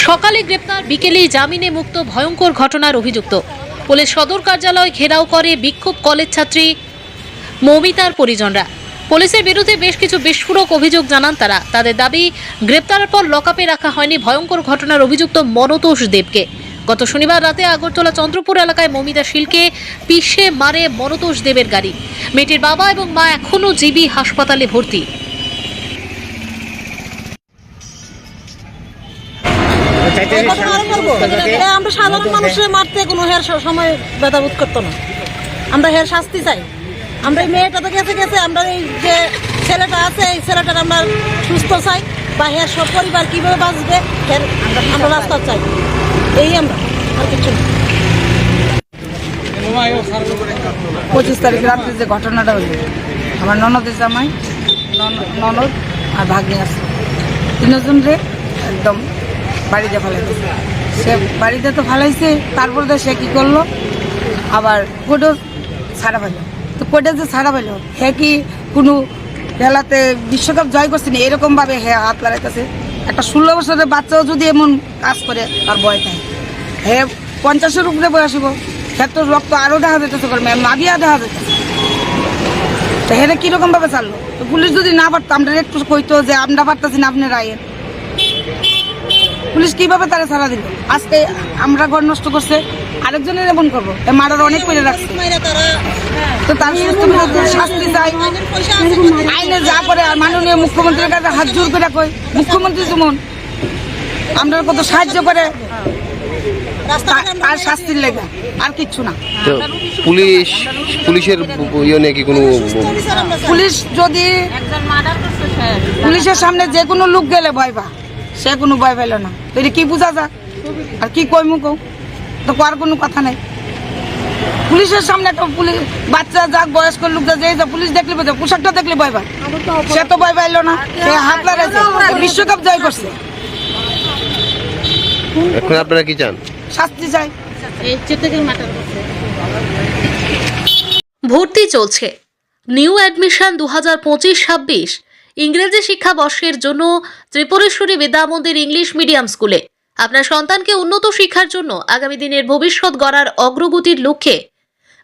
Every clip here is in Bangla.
সকালে গ্রেপ্তার, বিকেলেই জামিনে মুক্ত ভয়ঙ্কর ঘটনার অভিযুক্ত। পুলিশ সদর কার্যালয় ঘেরাও করে বিক্ষোভ কলেজ ছাত্রী মৌমিতার পরিজনরা। পুলিশের বিরুদ্ধে বেশ কিছু বিস্ফোরক অভিযোগ জানান তারা। তাদের দাবি, গ্রেপ্তারের পর লকআপে রাখা হয়নি ভয়ঙ্কর ঘটনার অভিযুক্ত মনতোষ দেবকে। গত শনিবার রাতে আগরতলা চন্দ্রপুর এলাকায় মৌমিতা শীলকে পিষে মারে মনতোষ দেবের গাড়ি। মেয়েটির বাবা এবং মা এখনও জিবি হাসপাতালে ভর্তি। আমরা সাধারণ মানুষের মারতে কোনো হের সময় ব্যথাবোধ করতো না। আমরা হের শাস্তি চাই। আমরা এই মেয়েটা তো গেছে আমরা এই যে ছেলেটা আছে এই ছেলেটার আমরা সুস্থ চাই, বা হের সব পরিবার কীভাবে বাঁচবে হের আমরা রাস্তা চাই। এই আমরা আর কিছু না। 25 তারিখ রাত্রে যে ঘটনাটা হলো, আমার ননদের জামাই, ননদ আর ভাগ্নি আছে, তিনজন রে একদম বাড়িতে ফেলাইছে। সে বাড়িতে তো ফেলাইছে, তারপরে তো সে কী করলো, আবার কোর্টও ছাড়া পাইল। তো কোর্টে যে ছাড়া পাইল, হে কি কোনো খেলাতে বিশ্বকাপ জয় করছে না এরকমভাবে হে হাত লাগাইতেছে। একটা 16 বছরের বাচ্চাও যদি এমন কাজ করে তার ভয় থাকে। হে 50-এর উপরে বয়সিব, হে তো রক্ত আরও দেখা যেতেছে, মাবিয়া দেখা যেতেছে। তো হেরে কীরকমভাবে চাললো? তো পুলিশ যদি না পারতো, আমরা একটু কইতো যে আমরা পারতেছি না, আপনি রায়ের পুলিশ কিভাবে তারা ছাড়া দিল? আজকে আমরা ঘর নষ্ট করছে, আরেকজনের এমন করবো, মারার অনেক করে রাখছে। তো তার শাস্তি চাই, আইনে যা করে। আর মাননীয় মুখ্যমন্ত্রীর কাছে হাত জোর করে কই, মুখ্যমন্ত্রী যেমন আমরা কত সাহায্য করে, তার শাস্তির লেগে আর কিচ্ছু না। পুলিশের ইয়ে নাকি কোনো পুলিশ যদি পুলিশের সামনে যে কোনো লোক গেলে ভয় পা, সে কোনো ভয় পাইল না। তো এটা কি বোঝা যাক আর কি কইমু কও, তো আর কোনো কথা নাই। পুলিশের সামনে একটা পুলিশ বাচ্চা যাক, বয়স্ক লোক যা, যে পুলিশ দেখলে বোঝা, পোশাকটা দেখলে ভয় পায়, সে তো ভয় পাইল না। সে হাত লাগাইছে, বিশ্বকাপ জয় করছে। এখন আপনারা কি চান? শাস্তি চাই। ভর্তি চলছে। নিউ অ্যাডমিশন 2025-26 ইংরেজি শিক্ষাবর্ষের জন্য ত্রিপুরেশ্বরী বিদ্যা মন্দির ইংলিশ মিডিয়াম স্কুলে আপনার সন্তানকে উন্নত শিক্ষার জন্য আগামী দিনের ভবিষ্যৎ গড়ার অগ্রগতির লক্ষ্যে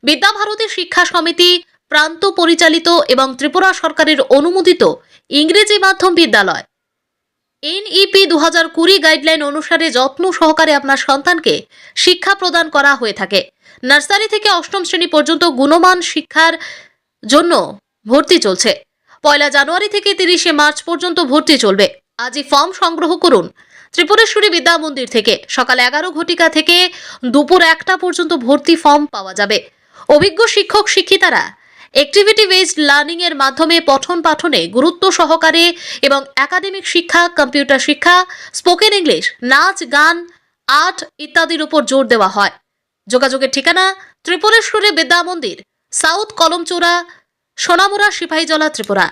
বিদ্যাভারতী শিক্ষা সমিতি প্রান্ত পরিচালিত এবং ত্রিপুরা সরকারের অনুমোদিত ইংরেজি মাধ্যম বিদ্যালয় NEP 2020 গাইডলাইন অনুসারে যত্ন সহকারে আপনার সন্তানকে শিক্ষা প্রদান করা হয়ে থাকে। নার্সারি থেকে 8ম শ্রেণী পর্যন্ত গুণমান শিক্ষার জন্য ভর্তি চলছে। 1 জানুয়ারি থেকে 30 মার্চ পর্যন্ত ভর্তি চলবে। আজই ফর্ম সংগ্রহ করুন ত্রিপুরেশ্বরী বিদ্যা মন্দির থেকে। সকাল 11 ঘটিকা থেকে দুপুর 1টা পর্যন্ত ভর্তি ফর্ম পাওয়া যাবে। অভিজ্ঞ শিক্ষক শিক্ষিকারা অ্যাক্টিভিটি বেসড লার্নিং এর মাধ্যমে পঠন পাঠনে গুরুত্ব সহকারে এবং একাডেমিক শিক্ষা, কম্পিউটার শিক্ষা, স্পোকেন ইংলিশ, নাচ, গান, আর্ট ইত্যাদির উপর জোর দেওয়া হয়। যোগাযোগের ঠিকানা ত্রিপুরেশ্বরী বিদ্যা মন্দির, সাউথ কলমচৌড়া, সোনামুড়া, সিপাহীজলা, ত্রিপুরা।